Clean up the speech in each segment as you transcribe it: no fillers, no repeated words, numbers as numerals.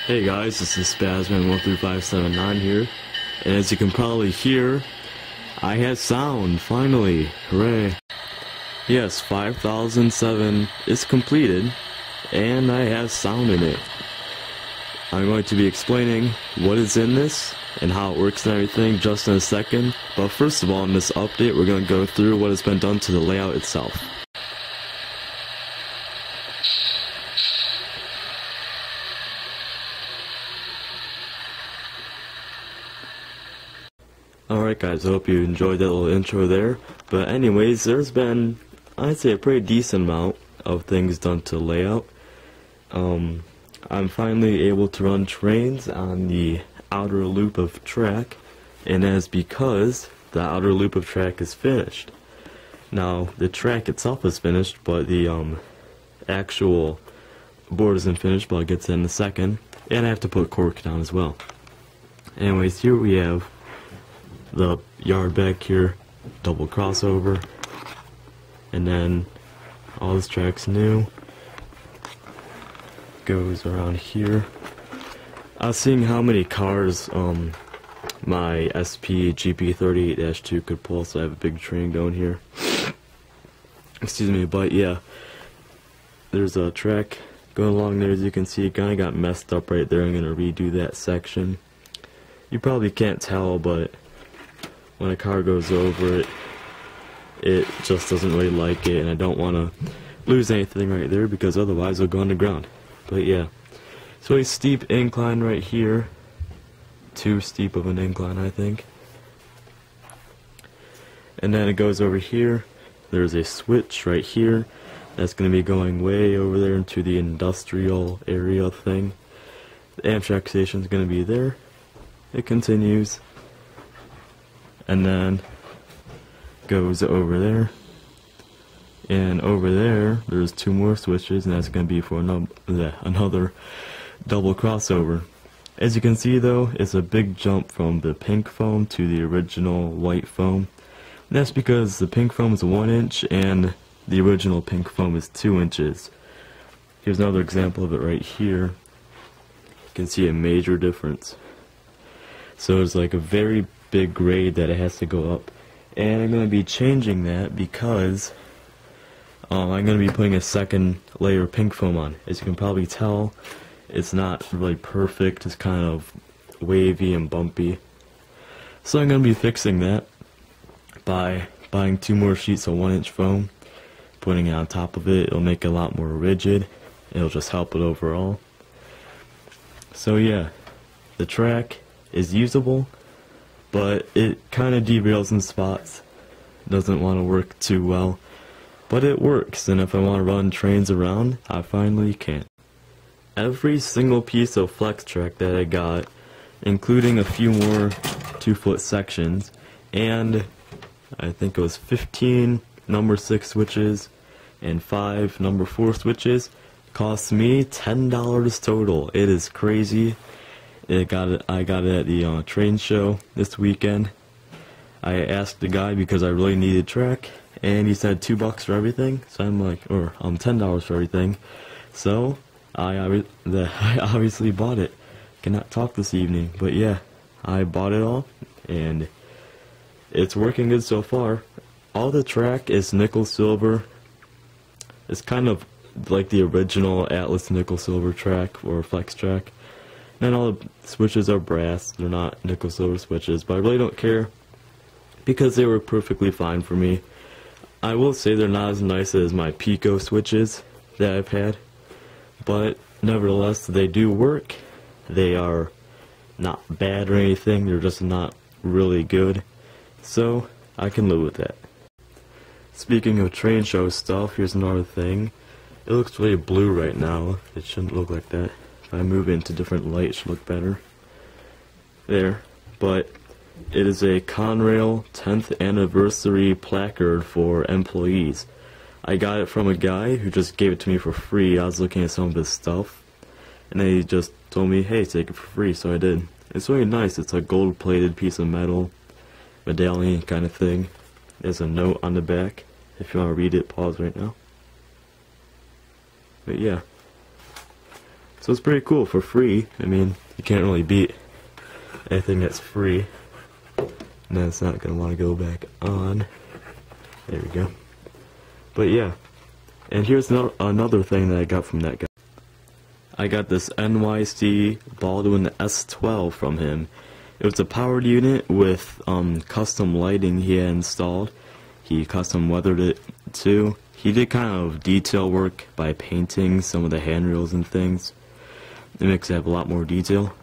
Hey guys, this is Spazman13579 here, and as you can probably hear, I have sound, finally, hooray. Yes, 5007 is completed, and I have sound in it. I'm going to be explaining what is in this, and how it works and everything just in a second, but first of all, in this update, we're going to go through what has been done to the layout itself. Alright guys, I hope you enjoyed that little intro there. But anyways, there's been, I'd say, a pretty decent amount of things done to layout. I'm finally able to run trains on the outer loop of track, and that's because the outer loop of track is finished. Now, the track itself is finished, but the actual board isn't finished, but I'll get to that in a second. And I have to put cork down as well. Anyways, here we have the yard back here, double crossover, and then all this track's new, goes around here. I was seeing how many cars my SP GP38-2 could pull, so I have a big train going here. Excuse me, but yeah, there's a track going along there. As you can see, it kinda got messed up right there. I'm gonna redo that section. You probably can't tell, but when a car goes over it, it just doesn't really like it, and I don't want to lose anything right there because otherwise it'll go underground. But yeah, so a steep incline right here, too steep of an incline I think, and then it goes over here. There's a switch right here that's going to be going way over there into the industrial area thing. The Amtrak station is going to be there. It continues, and then goes over there, and over there there's two more switches, and that's going to be for another double crossover. As you can see though, it's a big jump from the pink foam to the original white foam. And that's because the pink foam is 1 inch and the original pink foam is 2 inches. Here's another example of it right here. You can see a major difference. So it's like a very big grade that it has to go up, and I'm going to be changing that because I'm going to be putting a second layer of pink foam on. As you can probably tell, it's not really perfect. It's kind of wavy and bumpy, so I'm going to be fixing that by buying 2 more sheets of 1 inch foam, putting it on top of it. It'll make it a lot more rigid. It'll just help it overall. So yeah, the track is usable, but it kind of derails in spots. Doesn't want to work too well, but it works, and if I want to run trains around, I finally can. Every single piece of flex track that I got, including a few more 2-foot sections, and I think it was 15 number 6 switches and 5 number 4 switches, cost me $10 total. It is crazy. I got it at the train show this weekend. I asked the guy because I really needed track, and he said $2 for everything. So I'm like, or $10 for everything. So I obviously bought it. Cannot talk this evening, but yeah, I bought it all, and it's working good so far. All the track is nickel silver. It's kind of like the original Atlas nickel silver track or flex track. And all the switches are brass. They're not nickel silver switches, but I really don't care because they work perfectly fine for me. I will say they're not as nice as my Pico switches that I've had, but nevertheless they do work. They are not bad or anything, they're just not really good, so I can live with that. Speaking of train show stuff, here's another thing. It looks really blue right now. It shouldn't look like that. If I move into different light, it should look better. There. But it is a Conrail 10th anniversary placard for employees. I got it from a guy who just gave it to me for free. I was looking at some of his stuff, and then he just told me, hey, take it for free, so I did. It's really nice. It's a gold-plated piece of metal, medallion kind of thing. There's a note on the back. If you want to read it, pause right now. But yeah. So it's pretty cool for free. I mean, you can't really beat anything that's free. And then it's not going to want to go back on. There we go. But yeah. And here's another thing that I got from that guy. I got this NYC Baldwin S12 from him. It was a powered unit with custom lighting he had installed. He custom weathered it too. He did kind of detail work by painting some of the handrails and things. It makes it have a lot more detail.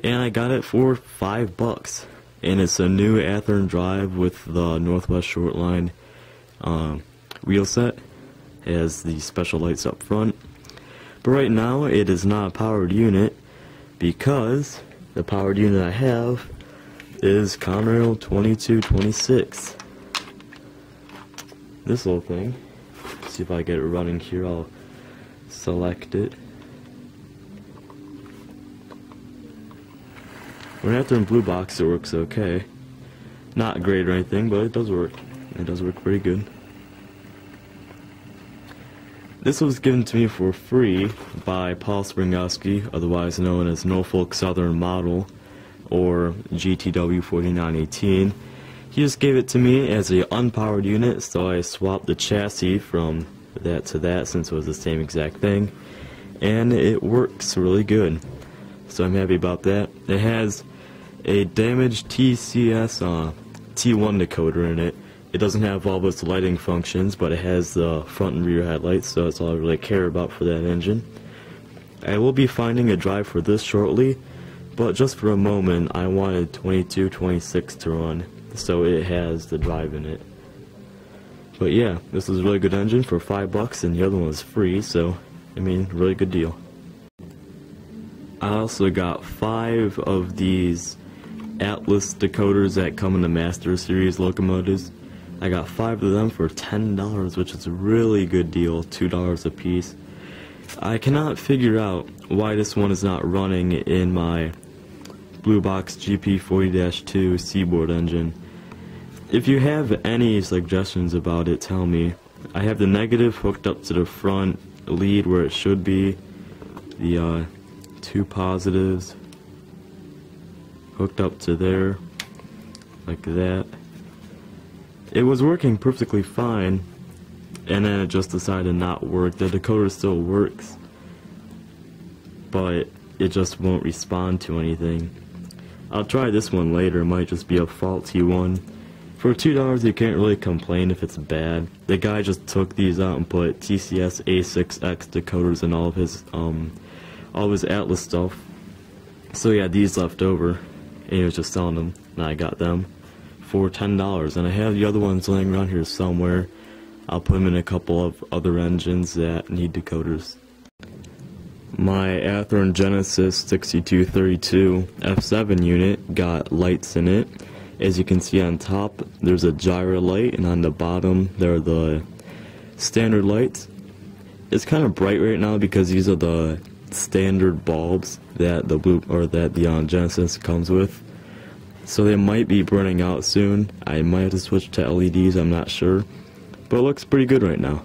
And I got it for $5. And it's a new Athearn drive with the Northwest Short Line wheel set. It has the special lights up front. But right now it is not a powered unit because the powered unit I have is Conrail 2226. This little thing. See if I get it running here. I'll select it. When Athearn Blue Box, it works okay. Not great or anything, but it does work. It does work pretty good. This was given to me for free by Paul Springowski, otherwise known as Norfolk Southern Model, or GTW 4918. He just gave it to me as an unpowered unit, so I swapped the chassis from that to that since it was the same exact thing. And it works really good. So I'm happy about that. It has a damaged TCS T1 decoder in it. It doesn't have all of its lighting functions, but it has the front and rear headlights, so that's all I really care about for that engine. I will be finding a drive for this shortly, but just for a moment I wanted 2226 to run, so it has the drive in it. But yeah, this is a really good engine for $5, and the other one was free, so I mean, really good deal. I also got 5 of these Atlas decoders that come in the Master Series locomotives. I got 5 of them for $10, which is a really good deal, $2 a piece. I cannot figure out why this one is not running in my Blue Box GP40-2 Seaboard engine. If you have any suggestions about it, tell me. I have the negative hooked up to the front lead where it should be. The 2 positives hooked up to there, like that. It was working perfectly fine, and then it just decided to not work. The decoder still works, but it just won't respond to anything. I'll try this one later. It might just be a faulty one. For $2, you can't really complain if it's bad. The guy just took these out and put TCS A6X decoders in all of his Atlas stuff. So he had these left over, and he was just selling them, and I got them for $10, and I have the other ones laying around here somewhere. I'll put them in a couple of other engines that need decoders. My Athearn Genesis 6232 F7 unit got lights in it. As you can see on top, there's a gyro light, and on the bottom there are the standard lights. It's kind of bright right now because these are the standard bulbs that the Genesis comes with. So they might be burning out soon. I might have to switch to LEDs, I'm not sure. But it looks pretty good right now.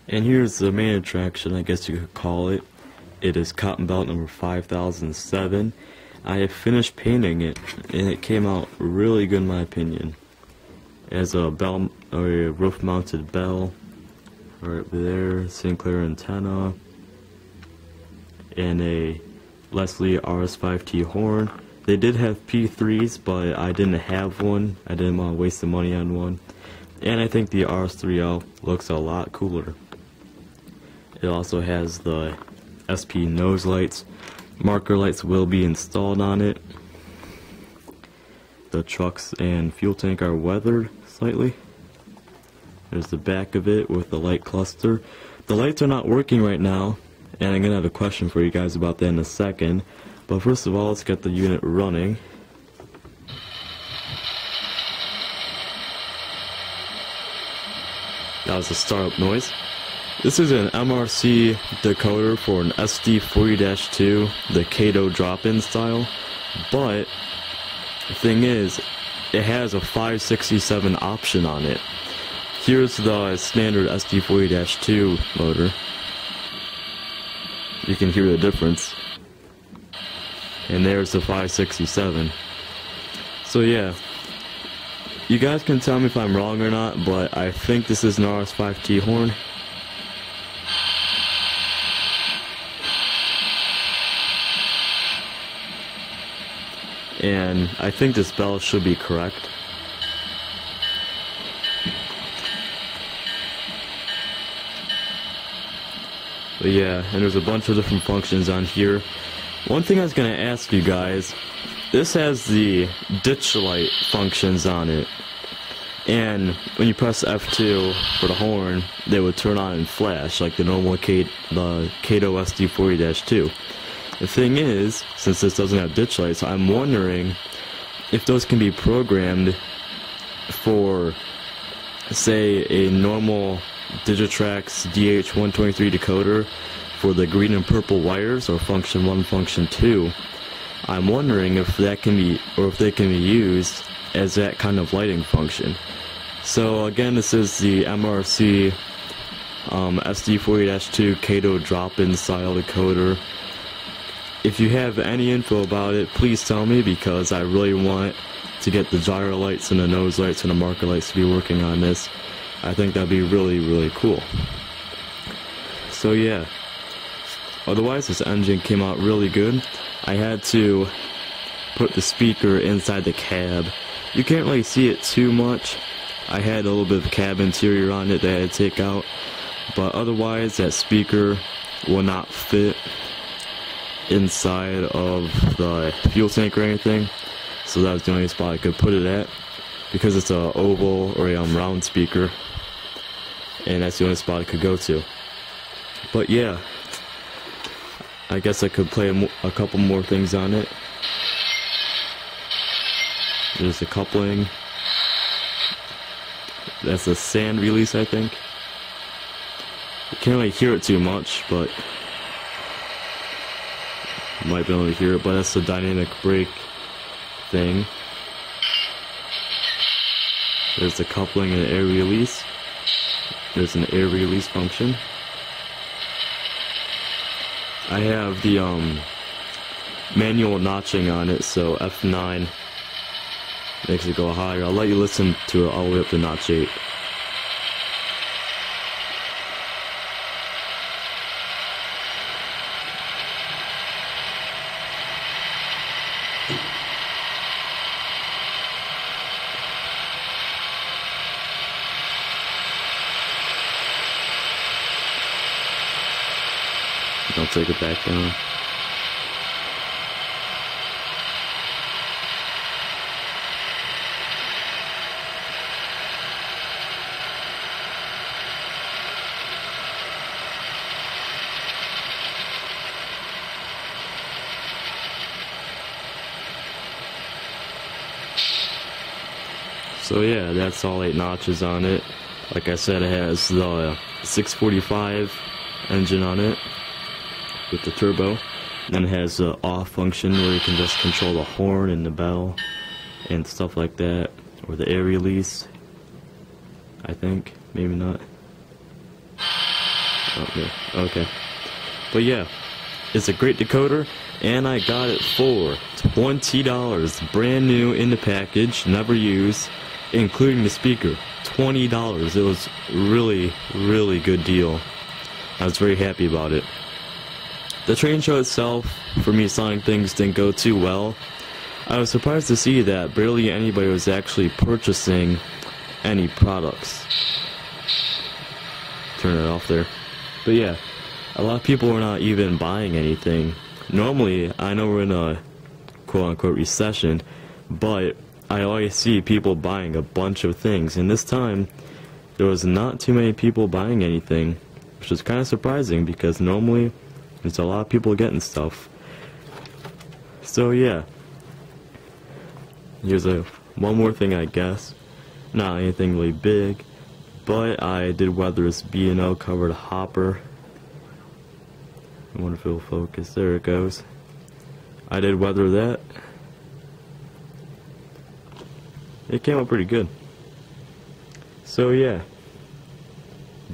And here's the main attraction, I guess you could call it. It is cotton belt number 5007. I have finished painting it, and it came out really good in my opinion. It has a bell, or a roof mounted bell, right there, Sinclair antenna, and a Leslie RS5T horn. They did have P3s, but I didn't have one. I didn't want to waste the money on one. And I think the RS3L looks a lot cooler. It also has the SP nose lights. Marker lights will be installed on it. The trucks and fuel tank are weathered slightly. There's the back of it with the light cluster. The lights are not working right now, and I'm going to have a question for you guys about that in a second. But first of all, let's get the unit running. That was the startup noise. This is an MRC decoder for an SD40-2, the Kato drop-in style. But the thing is, it has a 567 option on it. Here's the standard SD40-2 motor. you can hear the difference. And there's the 567. So yeah, you guys can tell me if I'm wrong or not, but I think this is an RS5T horn. And I think this bell should be correct. But yeah, and there's a bunch of different functions on here. One thing I was going to ask you guys, this has the ditch light functions on it. And when you press F2 for the horn, they would turn on and flash like the normal the Kato SD40-2. The thing is, since this doesn't have ditch lights, I'm wondering if those can be programmed for, say, a normal Digitrax DH123 decoder for the green and purple wires, or function 1, function 2. I'm wondering if that can be, or if they can be used as that kind of lighting function. So again, this is the MRC SD40-2 Kato drop-in style decoder. If you have any info about it, please tell me, because I really want to get the gyro lights and the nose lights and the marker lights to be working on this. I think that'd be really, really cool. So yeah, otherwise this engine came out really good. I had to put the speaker inside the cab. You can't really see it too much. I had a little bit of cab interior on it that I had to take out, but otherwise that speaker will not fit inside of the fuel tank or anything, so that was the only spot I could put it at, because it's a oval or a round speaker, and that's the only spot I could go to. But yeah, I guess I could play a couple more things on it. There's the coupling. That's a sand release, I think. You can't really hear it too much, but you might be able to hear it, but that's the dynamic brake thing. There's the coupling and air release. There's an air release function. I have the manual notching on it, so F9 makes it go higher. I'll let you listen to it all the way up to notch 8. I'll take it back down. So yeah, that's all 8 notches on it. Like I said, it has the 645 engine on it with the turbo. Then it has the off function where you can just control the horn and the bell and stuff like that, or the air release, I think, maybe not. Oh, yeah. Okay. But yeah, it's a great decoder, and I got it for $20, brand new in the package, never used, including the speaker. $20. It was really, really good deal. I was very happy about it. The train show itself, for me selling things, didn't go too well. I was surprised to see that barely anybody was actually purchasing any products. Turn it off there. But yeah, a lot of people were not even buying anything. Normally, I know we're in a quote-unquote recession, but I always see people buying a bunch of things, and this time there was not too many people buying anything, which was kind of surprising because normally there's a lot of people getting stuff. So yeah, here's one more thing, I guess. Not anything really big, but I did weather this B&O covered hopper. I wonder if it'll focus. There it goes. I did weather that. It came out pretty good. So yeah,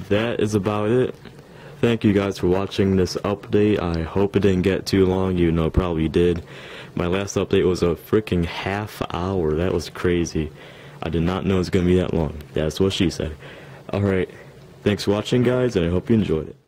that is about it. thank you guys for watching this update. I hope it didn't get too long, you know, it probably did. My last update was a freaking half hour. That was crazy. I did not know it was going to be that long. That's what she said. Alright, thanks for watching, guys, and I hope you enjoyed it.